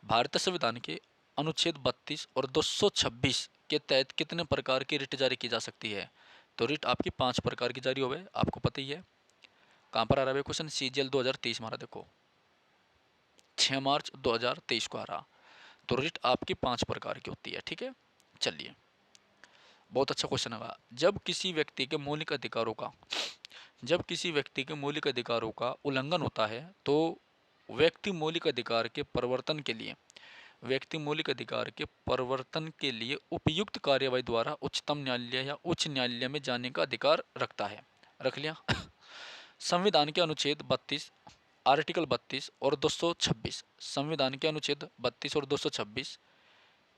भारतीय संविधान के अनुच्छेद 32 और 226 के तहत कितने प्रकार की रिट जारी की जा सकती है? तो रिट आपकी 5 प्रकार की जारी होवे, आपको पता ही है। कहाँ पर आ रहा है क्वेश्चन? CGL 2023 मारा देखो, 6 मार्च 2023 को आ रहा। तो रिट आपकी 5 प्रकार की होती है, ठीक है। चलिए, बहुत अच्छा क्वेश्चन होगा। जब किसी व्यक्ति के मौलिक अधिकारों का उल्लंघन होता है तो व्यक्ति मौलिक अधिकार के प्रवर्तन के लिए उपयुक्त कार्यवाही द्वारा उच्चतम न्यायालय या उच्च न्यायालय में जाने का अधिकार रखता है। रख लिया। संविधान के अनुच्छेद 32, आर्टिकल 32 और 226, संविधान के अनुच्छेद 32 और 226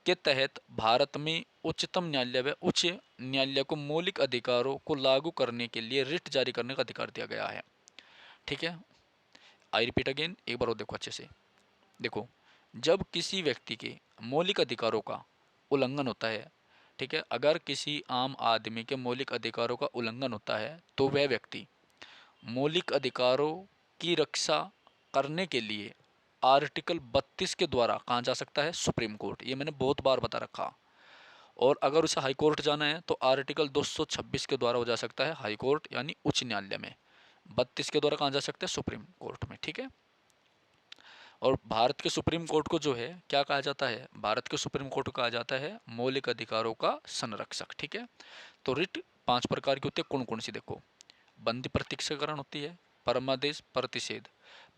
के तहत भारत में उच्चतम न्यायालय व उच्च न्यायालय को मौलिक अधिकारों को लागू करने के लिए रिट जारी करने का अधिकार दिया गया है, ठीक है। आई रिपीट अगेन, एक बार और देखो अच्छे से। देखो, जब किसी व्यक्ति के मौलिक अधिकारों का उल्लंघन होता है, ठीक है, अगर किसी आम आदमी के मौलिक अधिकारों का उल्लंघन होता है तो वह व्यक्ति मौलिक अधिकारों की रक्षा करने के लिए आर्टिकल 32 के द्वारा कहाँ जा सकता है? Supreme court. ये मैंने बहुत बार बता रखा। और अगर उसे हाई कोर्ट जाना है तो आर्टिकल 226 के द्वारा हो जा सकता है हाई कोर्ट यानी उच्च न्यायालय में। 32 के द्वारा कहाँ जा सकते हैं? सुप्रीम कोर्ट में, ठीक है। और भारत के सुप्रीम कोर्ट को जो है क्या कहा जाता है? भारत के सुप्रीम कोर्ट को कहा जाता है मौलिक अधिकारों का संरक्षक, ठीक है। तो रिट 5 प्रकार की होती है। कौन कौन सी? देखो, बंदी प्रत्यक्षीकरण होती है, परमादेश, प्रतिषेध।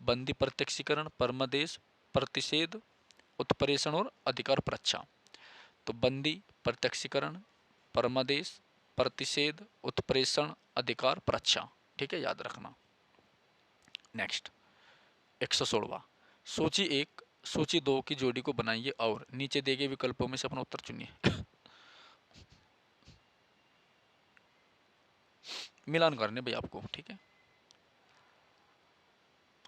बंदी प्रत्यक्षीकरण, परमादेश, प्रतिषेध, उत्प्रेषण और अधिकार परीक्षा। तो बंदी प्रत्यक्षीकरण, परमादेश, प्रतिषेध, उत्प्रेषण, अधिकार परीक्षा, ठीक है, याद रखना। नेक्स्ट 116वां, सूची 1 सूची 2 की जोड़ी को बनाइए और नीचे दिए गए विकल्पों में से अपना उत्तर चुनिए। मिलान करने भाई आपको, ठीक है।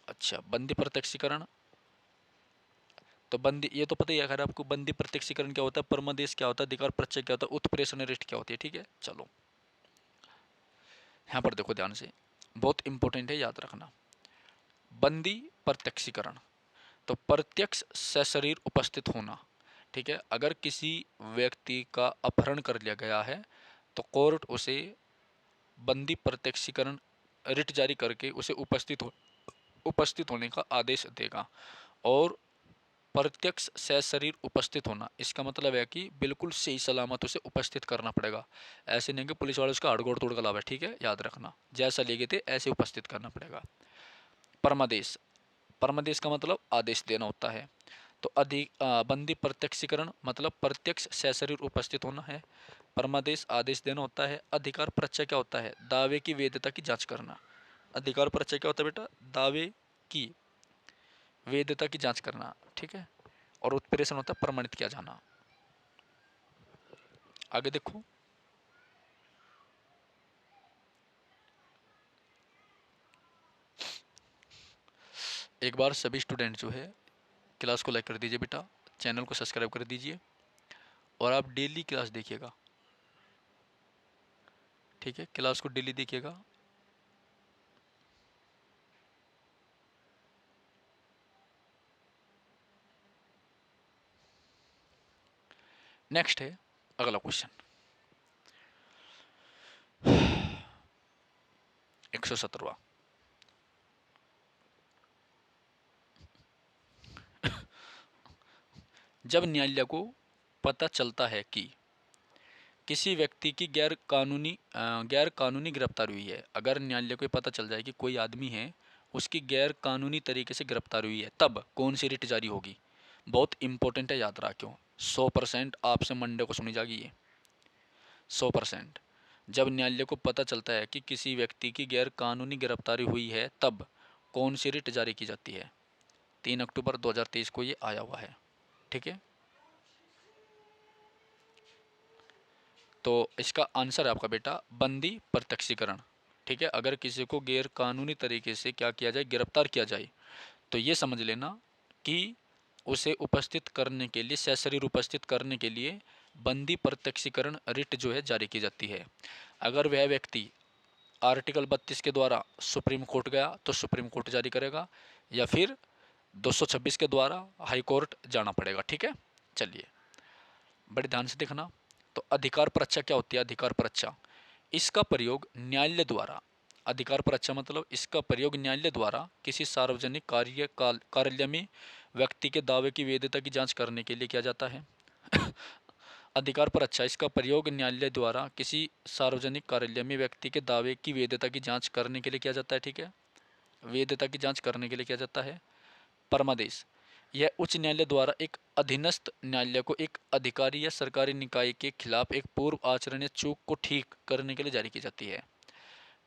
अच्छा, बंदी प्रत्यक्षीकरण, तो बंदी, ये तो पता ही है अगर आपको, बंदी प्रत्यक्षीकरण क्या होता है, परमादेश क्या होता है, अधिकार परीक्षा क्या होता है, उत्प्रेषण रिट क्या होती है, ठीक है। चलो यहाँ पर देखो ध्यान से, बहुत इंपॉर्टेंट है, याद रखना। बंदी प्रत्यक्षीकरण, तो प्रत्यक्ष सशरीर उपस्थित होना, ठीक है। अगर किसी व्यक्ति का अपहरण कर लिया गया है तो कोर्ट उसे बंदी प्रत्यक्षीकरण रिट जारी करके उसे उपस्थित होने का आदेश देगा। और प्रत्यक्ष सशरीर उपस्थित होना, इसका मतलब है कि बिल्कुल सही सलामत उसे उपस्थित करना पड़ेगा। ऐसे नहीं कि पुलिस वाले उसका हड़गोड़ तोड़ कर लावे, ठीक है, याद रखना। जैसा ले गए थे ऐसे उपस्थित करना पड़ेगा। परमादेश, परमादेश का मतलब आदेश देना होता है। तो बंदी प्रत्यक्षीकरण मतलब प्रत्यक्ष सशरीर उपस्थित होना है। परमादेश आदेश देना होता है। अधिकार परीक्षा क्या होता है? दावे की वैधता की जांच करना। अधिकार परीक्षा क्या होता है बेटा? दावे की वैधता की जांच करना, ठीक है। और उत्प्रेषण होता है प्रमाणित किया जाना। आगे देखो, एक बार सभी स्टूडेंट जो है क्लास को लाइक कर दीजिए बेटा, चैनल को सब्सक्राइब कर दीजिए और आप डेली क्लास देखिएगा, ठीक है। क्लास को डेली देखिएगा। नेक्स्ट है अगला क्वेश्चन 117वां। जब न्यायालय को पता चलता है कि किसी व्यक्ति की गैर कानूनी गिरफ्तारी हुई है, अगर न्यायालय को पता चल जाए कि कोई आदमी है उसकी गैर कानूनी तरीके से गिरफ्तारी हुई है, तब कौन सी रिट जारी होगी? बहुत इंपॉर्टेंट है, याद रखियो। 100% आपसे मंडे को सुनी जाएगी ये, 100%। जब न्यायालय को पता चलता है कि किसी व्यक्ति की गैर कानूनी गिरफ्तारी हुई है तब कौन सी रिट जारी की जाती है? 3 अक्टूबर 2023 को ये आया हुआ है, ठीक है। तो इसका आंसर है आपका बेटा बंदी प्रत्यक्षीकरण, ठीक है। अगर किसी को गैर कानूनी तरीके से क्या किया जाए, गिरफ्तार किया जाए, तो ये समझ लेना कि उसे उपस्थित करने के लिए, सशरीर उपस्थित करने के लिए बंदी प्रत्यक्षीकरण रिट जो है जारी की जाती है। अगर वह व्यक्ति आर्टिकल 32 के द्वारा सुप्रीम कोर्ट गया तो सुप्रीम कोर्ट जारी करेगा, या फिर 226 के द्वारा हाई कोर्ट जाना पड़ेगा, ठीक है। चलिए बड़े ध्यान से देखना। तो अधिकार परीक्षा क्या होती है? अधिकार परीक्षा, इसका प्रयोग न्यायालय द्वारा, अधिकार परीक्षा मतलब इसका प्रयोग न्यायालय द्वारा किसी सार्वजनिक कार्यालय में व्यक्ति के दावे की वैधता की जांच करने के लिए किया जाता है। अधिकार पर अच्छा, इसका प्रयोग न्यायालय द्वारा किसी सार्वजनिक कार्यालय में व्यक्ति के दावे की वैधता की जांच करने के लिए किया जाता है। ठीक है, वैधता की जांच करने के लिए किया जाता है। परमादेश, यह उच्च न्यायालय द्वारा एक अधीनस्थ न्यायालय को एक अधिकारी या सरकारी निकाय के खिलाफ एक पूर्व आचरण या चूक को ठीक करने के लिए जारी की जाती है।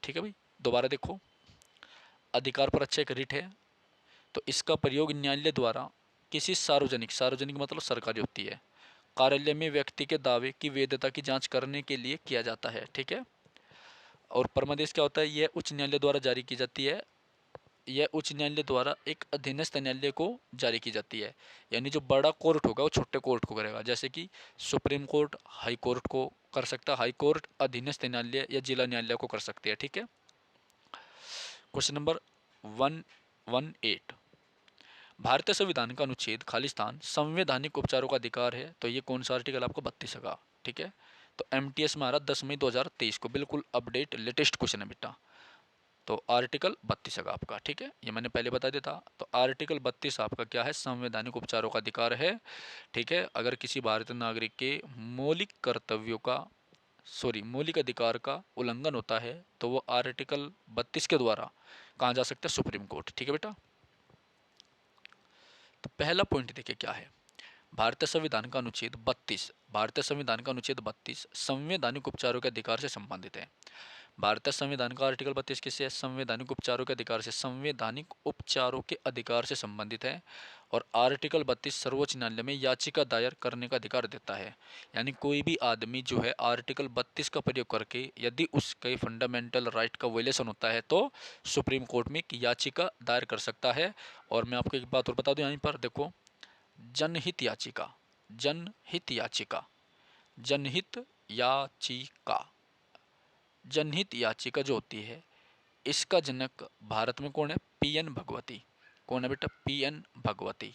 ठीक है भाई, दोबारा देखो, अधिकार पर अच्छा एक रिट है, तो इसका प्रयोग न्यायालय द्वारा किसी सार्वजनिक, सार्वजनिक मतलब सरकारी होती है, कार्यालय में व्यक्ति के दावे की वैधता की जांच करने के लिए किया जाता है। ठीक है, और परमादेश क्या होता है, यह उच्च न्यायालय द्वारा जारी की जाती है, यह उच्च न्यायालय द्वारा एक अधीनस्थ न्यायालय को जारी की जाती है। यानी जो बड़ा कोर्ट होगा वो छोटे कोर्ट को करेगा, जैसे कि सुप्रीम कोर्ट हाई कोर्ट को कर सकता है, हाई कोर्ट अधीनस्थ न्यायालय या जिला न्यायालय को कर सकती है। ठीक है, क्वेश्चन नंबर 118, भारतीय संविधान का अनुच्छेद खालिस्तान संवैधानिक उपचारों का अधिकार है, तो ये कौन सा आर्टिकल आपको 32 का। ठीक है, तो MTS में आ रहा 10 मई 2023 को, बिल्कुल अपडेट लेटेस्ट क्वेश्चन है बेटा, तो आर्टिकल 32 का आपका। ठीक है, ये मैंने पहले बता दिया था, तो आर्टिकल 32 आपका क्या है, संवैधानिक उपचारों का अधिकार है। ठीक है, अगर किसी भारतीय नागरिक के मौलिक कर्तव्यों का, सॉरी मौलिक अधिकार का उल्लंघन होता है तो वो आर्टिकल 32 के द्वारा कहाँ जा सकता है, सुप्रीम कोर्ट। ठीक है बेटा, तो पहला पॉइंट देखिए क्या है, भारतीय संविधान का अनुच्छेद 32, भारतीय संविधान का अनुच्छेद 32 संवैधानिक उपचारों के अधिकार से संबंधित है। भारतीय संविधान का आर्टिकल 32 किससे, संवैधानिक उपचारों के अधिकार से, संवैधानिक उपचारों के अधिकार से संबंधित है। और आर्टिकल 32 सर्वोच्च न्यायालय में याचिका दायर करने का अधिकार देता है। यानी कोई भी आदमी जो है आर्टिकल 32 का प्रयोग करके यदि उसके फंडामेंटल राइट का वायलेशन होता है तो सुप्रीम कोर्ट में एक याचिका दायर कर सकता है। और मैं आपको एक बात और बता दूं, यहाँ पर देखो, जनहित याचिका, जनहित याचिका, जनहित याचिका, जनहित याचिका जो होती है, इसका जनक भारत में कौन है, PN भगवती। कौन है बेटा, PN भगवती।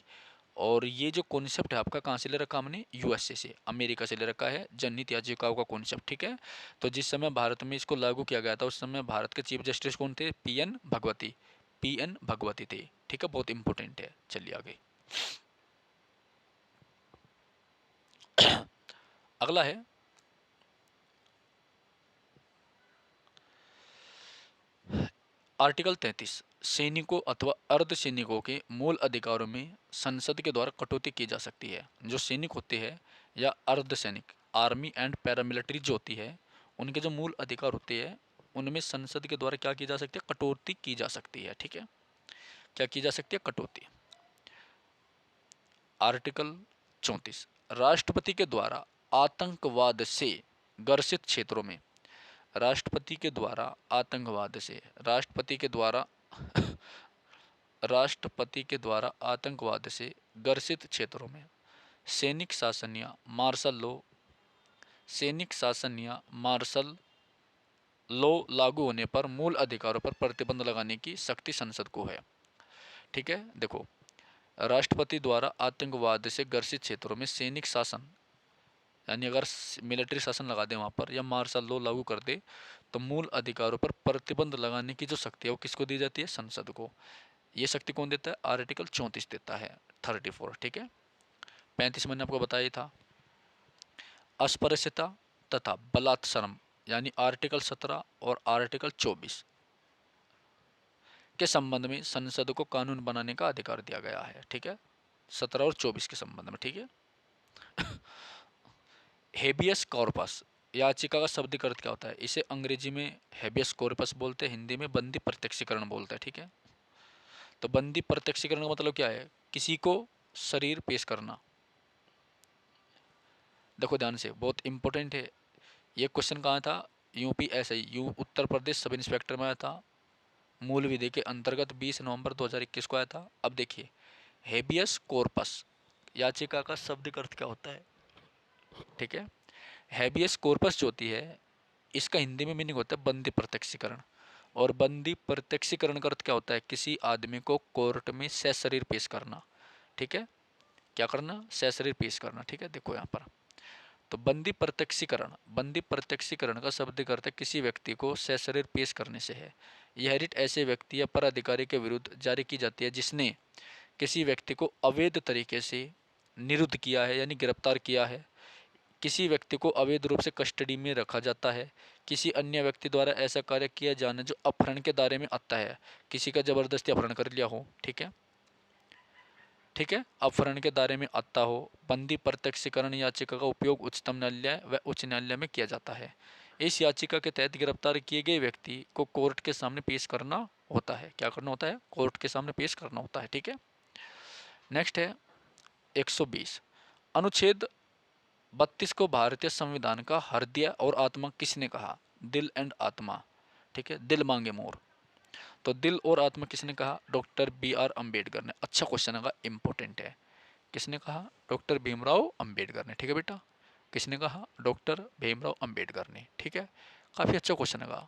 और ये जो कॉन्सेप्ट है आपका कहाँ से ले रखा हमने, USA से, अमेरिका से ले रखा है, जनहित याचिकाओं का कॉन्सेप्ट। ठीक है, तो जिस समय भारत में इसको लागू किया गया था उस समय भारत के चीफ जस्टिस कौन थे, PN भगवती, PN भगवती थे। ठीक है, बहुत इंपॉर्टेंट है। चलिए आगे, अगला है आर्टिकल 33, सैनिकों अथवा अर्ध सैनिकों के मूल अधिकारों में संसद के द्वारा कटौती की जा सकती है। जो सैनिक होते हैं या अर्ध सैनिक, आर्मी एंड पैरामिलिट्री जो होती है, उनके जो मूल अधिकार होते हैं उनमें संसद के द्वारा क्या की जा सकती है, कटौती की जा सकती है। ठीक है, क्या की जा सकती है, कटौती। आर्टिकल 34, राष्ट्रपति के द्वारा आतंकवाद से ग्रसित क्षेत्रों में, राष्ट्रपति के द्वारा आतंकवाद से, राष्ट्रपति के द्वारा राष्ट्रपति के द्वारा आतंकवाद से ग्रसित क्षेत्रों में सैनिक शासन या मार्शल लॉ, सैनिक शासन या मार्शल लॉ लागू होने पर मूल अधिकारों पर प्रतिबंध लगाने की शक्ति संसद को है। ठीक है, देखो, राष्ट्रपति द्वारा आतंकवाद से ग्रसित क्षेत्रों में सैनिक शासन, यानी अगर मिलिट्री शासन लगा दे वहाँ पर या मार्शल लॉ लागू कर दे तो मूल अधिकारों पर प्रतिबंध लगाने की जो शक्ति है वो किसको दी जाती है, संसद को। ये शक्ति कौन देता है, आर्टिकल 34 देता है, 34। ठीक है, 35 मैंने आपको बताया था। अस्पृश्यता तथा बलात्सर्म, यानी आर्टिकल 17 और आर्टिकल 24 के संबंध में संसद को कानून बनाने का अधिकार दिया गया है। ठीक है, 17 और 24 के संबंध में। ठीक है, हेबियस कॉर्पस, याचिका का शब्दिक अर्थ क्या होता है, इसे अंग्रेजी में हेबियस कॉर्पस बोलते हैं, हिंदी में बंदी प्रत्यक्षीकरण बोलते हैं। ठीक है, तो बंदी प्रत्यक्षीकरण का मतलब क्या है, किसी को शरीर पेश करना। देखो ध्यान से, बहुत इंपॉर्टेंट है ये क्वेश्चन। कहाँ था, UPSI, Uttar Pradesh sub inspector में आया था, मूल विधि के अंतर्गत 20 नवंबर 2021 को आया था। अब देखिए, हेबियस कॉर्पस याचिका का शब्दिक अर्थ क्या होता है। ठीक है, हेबियस कॉर्पस जो होती है इसका हिंदी में मीनिंग होता है बंदी प्रत्यक्षीकरण। और बंदी प्रत्यक्षीकरण का अर्थ क्या होता है, किसी आदमी को कोर्ट में सशरीर पेश करना। ठीक है, क्या करना, सशरीर पेश करना। ठीक है, देखो यहाँ पर, तो बंदी प्रत्यक्षीकरण, बंदी प्रत्यक्षीकरण का शब्दिक अर्थ है किसी व्यक्ति को सशरीर पेश करने से है। यह रिट ऐसे व्यक्ति या पर अधिकारी के विरुद्ध जारी की जाती है जिसने किसी व्यक्ति को अवैध तरीके से निरुद्ध किया है यानी गिरफ्तार किया है, किसी व्यक्ति को अवैध रूप से कस्टडी में रखा जाता है, किसी अन्य व्यक्ति द्वारा ऐसा कार्य किया जाना जो अपहरण के दायरे में आता है, किसी का जबरदस्ती अपहरण कर लिया हो, ठीक है, ठीक है, अपहरण के दायरे में आता हो। बंदी प्रत्यक्षीकरण याचिका का उपयोग उच्चतम न्यायालय व उच्च न्यायालय में किया जाता है। इस याचिका के तहत गिरफ्तार किए गए व्यक्ति को कोर्ट के सामने पेश करना होता है। क्या करना होता है? कोर्ट के सामने पेश करना होता है, ठीक है। नेक्स्ट है 120। अनुच्छेद 32 को भारतीय संविधान का हृदय और आत्मा किसने कहा? दिल एंड आत्मा, ठीक है, दिल मांगे मोर। तो दिल और आत्मा किसने कहा? डॉक्टर बी आर अम्बेडकर ने। अच्छा क्वेश्चन है, इंपॉर्टेंट है। किसने कहा? डॉक्टर भीमराव अंबेडकर ने, ठीक है बेटा। किसने कहा? डॉक्टर भीमराव अंबेडकर ने, ठीक है। काफी अच्छा क्वेश्चन है।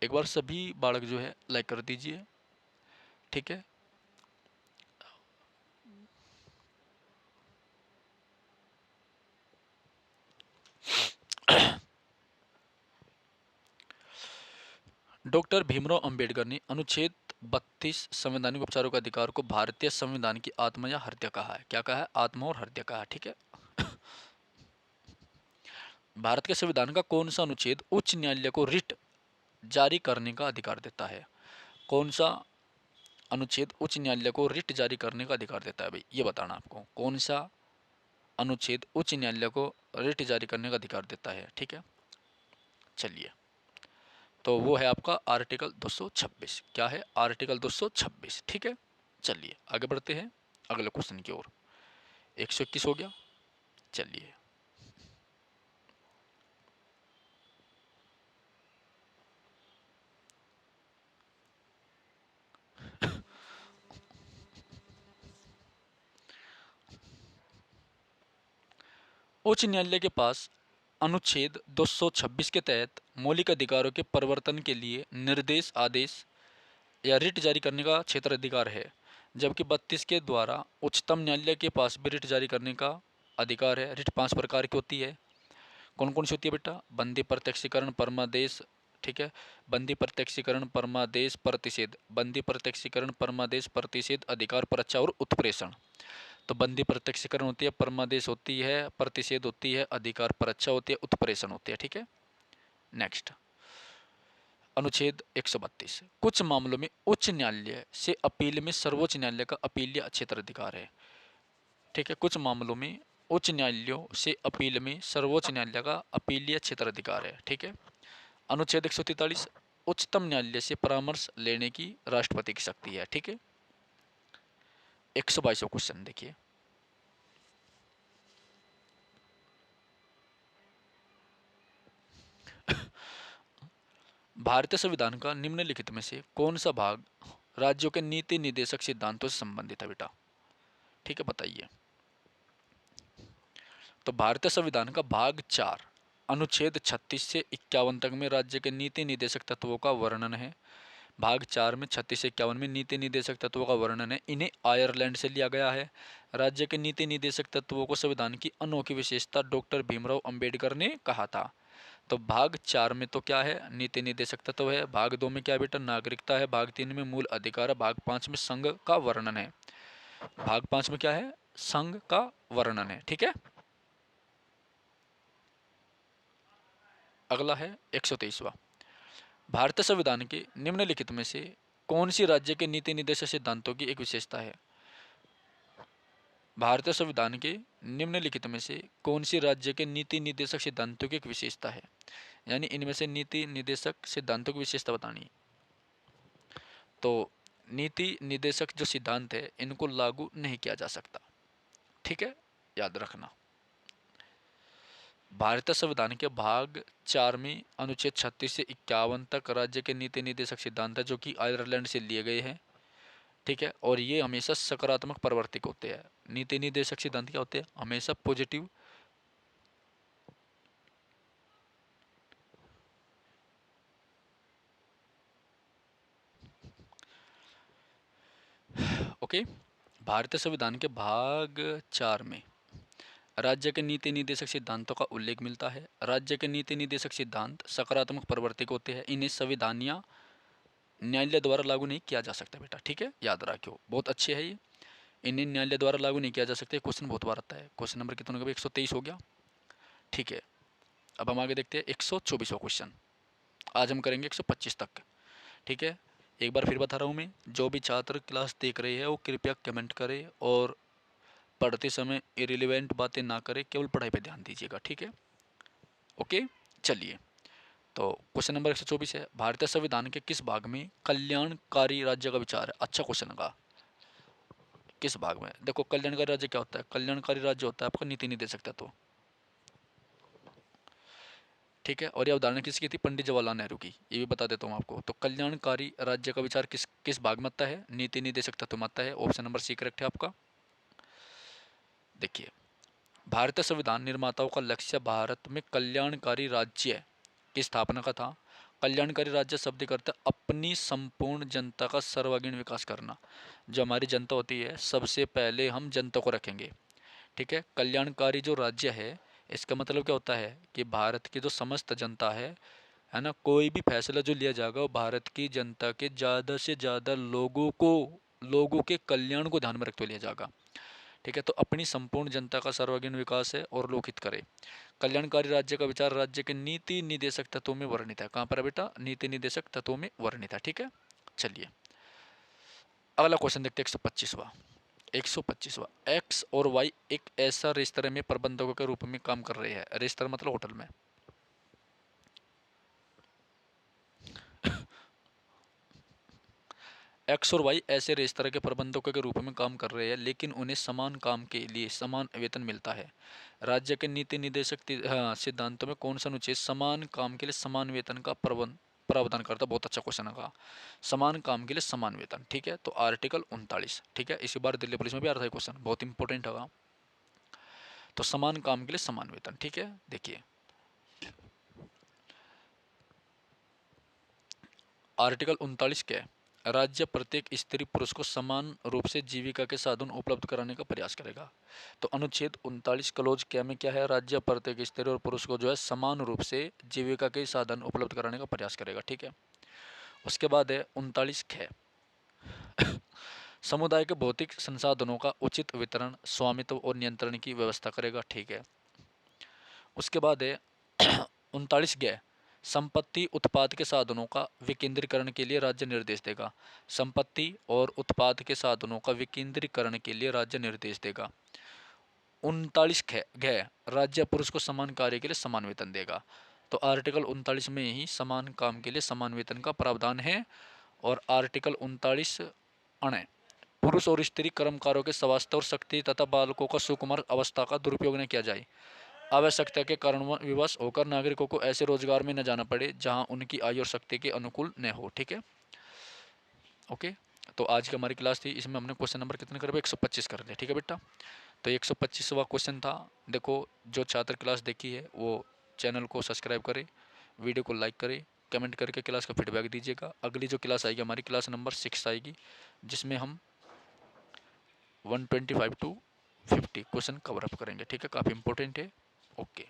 एक बार सभी बालक जो है लाइक कर दीजिए, ठीक है। डॉक्टर भीमराव अंबेडकर ने अनुच्छेद 32 संवैधानिक उपचारों के अधिकार को भारतीय संविधान की आत्मा या हृदय कहा है। क्या कहा है? आत्मा और हृदय कहा है, ठीक है। भारत के संविधान का कौन सा अनुच्छेद उच्च न्यायालय को रिट जारी करने का अधिकार देता है? कौन सा अनुच्छेद उच्च न्यायालय को रिट जारी करने का अधिकार देता है? भाई ये बताना आपको, कौन सा अनुच्छेद उच्च न्यायालय को रिट जारी करने का अधिकार देता है, ठीक है। चलिए, तो वो है आपका आर्टिकल 226। क्या है? आर्टिकल 226, ठीक है। चलिए आगे बढ़ते हैं अगले क्वेश्चन की ओर। 121 हो गया। चलिए, उच्च न्यायालय के पास अनुच्छेद 226 के तहत मौलिक अधिकारों के परिवर्तन के लिए निर्देश, आदेश या रिट जारी करने का क्षेत्राधिकार है, जबकि 32 के द्वारा उच्चतम न्यायालय के पास भी रिट जारी करने का अधिकार है। रिट 5 प्रकार की होती है। कौन कौन सी होती है बेटा? बंदी प्रत्यक्षीकरण, परमादेश, ठीक है। बंदी प्रत्यक्षीकरण, परमादेश, प्रतिषेध। बंदी प्रत्यक्षीकरण, परमादेश, प्रतिषेध, अधिकार पर रक्षा और उत्प्रेषण। तो बंदी प्रत्यक्षीकरण होती है, परमादेश होती है, प्रतिषेध होती है, अधिकार पर रक्षा होती है, उत्प्रेषण होती है, ठीक है। नेक्स्ट, अनुच्छेद 132। कुछ मामलों में उच्च न्यायालय से अपील में सर्वोच्च न्यायालय का अपीलीय क्षेत्राधिकार है, ठीक है। कुछ मामलों में उच्च न्यायालयों से अपील में सर्वोच्च न्यायालय का अपीलीय क्षेत्राधिकार है, ठीक है। अनुच्छेद 143। उच्चतम न्यायालय से परामर्श लेने की राष्ट्रपति की शक्ति है, ठीक है। 122 क्वेश्चन देखिए। भारतीय संविधान का निम्नलिखित में से कौन सा भाग राज्यों के नीति निदेशक सिद्धांतों से संबंधित है बेटा? ठीक है, बताइए। तो भारतीय संविधान का भाग 4 अनुच्छेद 36 से 51 तक में राज्य के नीति निदेशक तत्वों का वर्णन है। भाग 4 में 36 से 51 में नीति निदेशक तत्वों का वर्णन है। इन्हें आयरलैंड से लिया गया है। राज्य के नीति निदेशक तत्वों को संविधान की अनोखी विशेषता डॉक्टर भीमराव अंबेडकर ने कहा था। तो भाग 4 में तो क्या है? नीति निदेशक तत्व है। भाग 2 में क्या है बेटा? नागरिकता है। भाग 3 में मूल अधिकार है। भाग 5 में संघ का वर्णन है। भाग 5 में क्या है? संघ का वर्णन है, ठीक है। अगला है 123वां। भारतीय संविधान के निम्नलिखित में से कौन सी राज्य के नीति निर्देशक सिद्धांतों की एक विशेषता है? भारतीय संविधान के निम्नलिखित में से कौन सी राज्य के नीति निर्देशक सिद्धांतों की एक विशेषता है? यानी इनमें से नीति निर्देशक सिद्धांतों की विशेषता बतानी है। तो नीति निर्देशक जो सिद्धांत है इनको लागू नहीं किया जा सकता, ठीक है, याद रखना। भारतीय संविधान के भाग 4 में अनुच्छेद 36 से 51 तक राज्य के नीति निर्देशक सिद्धांत है जो कि आयरलैंड से लिए गए हैं, ठीक है। और ये हमेशा सकारात्मक परिवर्तित होते हैं। नीति निर्देशक सिद्धांत क्या होते हैं? हमेशा पॉजिटिव ओके। भारतीय संविधान के भाग 4 में राज्य के नीति निर्देशक सिद्धांतों का उल्लेख मिलता है। राज्य के नीति निर्देशक सिद्धांत सकारात्मक परिवर्तिक होते हैं, इन्हें संविधान या न्यायालय द्वारा लागू नहीं किया जा सकता बेटा, ठीक है, याद रखियो, बहुत अच्छे है ये। इन्हें न्यायालय द्वारा लागू नहीं किया जा सकता, क्वेश्चन बहुत बार आता है। क्वेश्चन नंबर कितने का भाई? 123 हो गया, ठीक है। अब हम आगे देखते हैं 124वां क्वेश्चन, आज हम करेंगे 125 तक, ठीक है। एक बार फिर बता रहा हूँ मैं, जो भी छात्र क्लास देख रहे हैं वो कृपया कमेंट करें और पढ़ते समय इरिलेवेंट बातें ना करें, केवल पढ़ाई पे ध्यान दीजिएगा, ठीक है, ओके। चलिए, तो क्वेश्चन नंबर 124 है, भारतीय संविधान के किस भाग में कल्याणकारी राज्य का विचार है? अच्छा क्वेश्चन का, किस भाग में? देखो, कल्याणकारी राज्य क्या होता है? कल्याणकारी राज्य होता है आपका नीति निर्देशक तत्व, ठीक है। और यह उदाहरण किसकी थी? पंडित जवाहरलाल नेहरू की, ये भी बता देता हूँ आपको। तो कल्याणकारी राज्य का विचार किस किस भाग में आता है? नीति निर्देशक तत्व में आता है। ऑप्शन नंबर सी करेक्ट है आपका। देखिए, भारतीय संविधान निर्माताओं का लक्ष्य भारत में कल्याणकारी राज्य की स्थापना का था। कल्याणकारी राज्य शब्द का अर्थ अपनी संपूर्ण जनता का सर्वांगीण विकास करना। जो हमारी जनता होती है, सबसे पहले हम जनता को रखेंगे, ठीक है। कल्याणकारी जो राज्य है, इसका मतलब क्या होता है कि भारत की जो समस्त जनता है ना, कोई भी फैसला जो लिया जाएगा वो भारत की जनता के ज़्यादा से ज़्यादा लोगों के कल्याण को ध्यान में रखते हुए लिया जाएगा, ठीक है। तो अपनी संपूर्ण जनता का सर्वांगीण विकास है और लोकहित करे। कल्याणकारी राज्य का विचार राज्य के नीति निर्देशक तत्वों में वर्णित है। कहाँ पर है बेटा? नीति निर्देशक तत्वों में वर्णित है, ठीक है। चलिए, अगला क्वेश्चन देखते हैं 125वां। 125वां, एक्स और वाई एक ऐसा रेस्तरां में प्रबंधकों के रूप में काम कर रहे हैं। रेस्तरां मतलब होटल में। एक्स और वाई ऐसे रेस्तरां के प्रबंधकों के रूप में काम कर रहे हैं, लेकिन उन्हें समान काम के लिए समान वेतन मिलता है। राज्य के नीति निर्देशक सिद्धांतों में कौन सा अनुच्छेद समान काम के लिए समान वेतन का प्रावधान करता है? बहुत अच्छा क्वेश्चन है, समान काम के लिए समान वेतन, ठीक है। तो आर्टिकल 39, ठीक है। इसी बार दिल्ली पुलिस में भी आ रहा है क्वेश्चन, बहुत इंपॉर्टेंट होगा। तो समान काम के लिए समान वेतन, ठीक है। देखिए, आर्टिकल 39 क्या है? राज्य प्रत्येक स्त्री पुरुष को समान रूप से जीविका के साधन उपलब्ध कराने का प्रयास करेगा। तो अनुच्छेद 39 क्लोज क्या में क्या है? राज्य प्रत्येक स्त्री और पुरुष को जो है समान रूप से जीविका के साधन उपलब्ध कराने का प्रयास करेगा, ठीक है। उसके बाद है 39 ख, समुदाय के भौतिक संसाधनों का उचित वितरण, स्वामित्व और नियंत्रण की व्यवस्था करेगा, ठीक है। उसके बाद है 39 ग, संपत्ति उत्पाद के साधनों का विकेंद्रीकरण के लिए राज्य निर्देश देगा। संपत्ति और उत्पाद के साधनों का विकेंद्रीकरण के लिए राज्य निर्देश देगा। 39 ग, राज्य पुरुष को समान कार्य के लिए समान वेतन देगा। तो आर्टिकल 39 में ही समान काम के लिए समान वेतन का प्रावधान है। और आर्टिकल 39 अण, पुरुष और स्त्री कर्मकारों के स्वास्थ्य और शक्ति तथा बालकों का सुकुमार अवस्था का दुरुपयोग न किया जाए। आवश्यकता के कारणवश विवश होकर नागरिकों को ऐसे रोजगार में न जाना पड़े जहां उनकी आयु और शक्ति के अनुकूल न हो, ठीक है, ओके। तो आज की हमारी क्लास थी, इसमें हमने क्वेश्चन नंबर कितने कर दिए? 125 कर दिए, ठीक है बेटा। तो 125वां क्वेश्चन था। देखो, जो छात्र क्लास देखी है वो चैनल को सब्सक्राइब करें, वीडियो को लाइक करें, कमेंट करके क्लास का फीडबैक दीजिएगा। अगली जो क्लास आएगी हमारी क्लास नंबर 6 आएगी, जिसमें हम 125 to 50 क्वेश्चन कवर अप करेंगे, ठीक है। काफ़ी इंपॉर्टेंट है, ओके।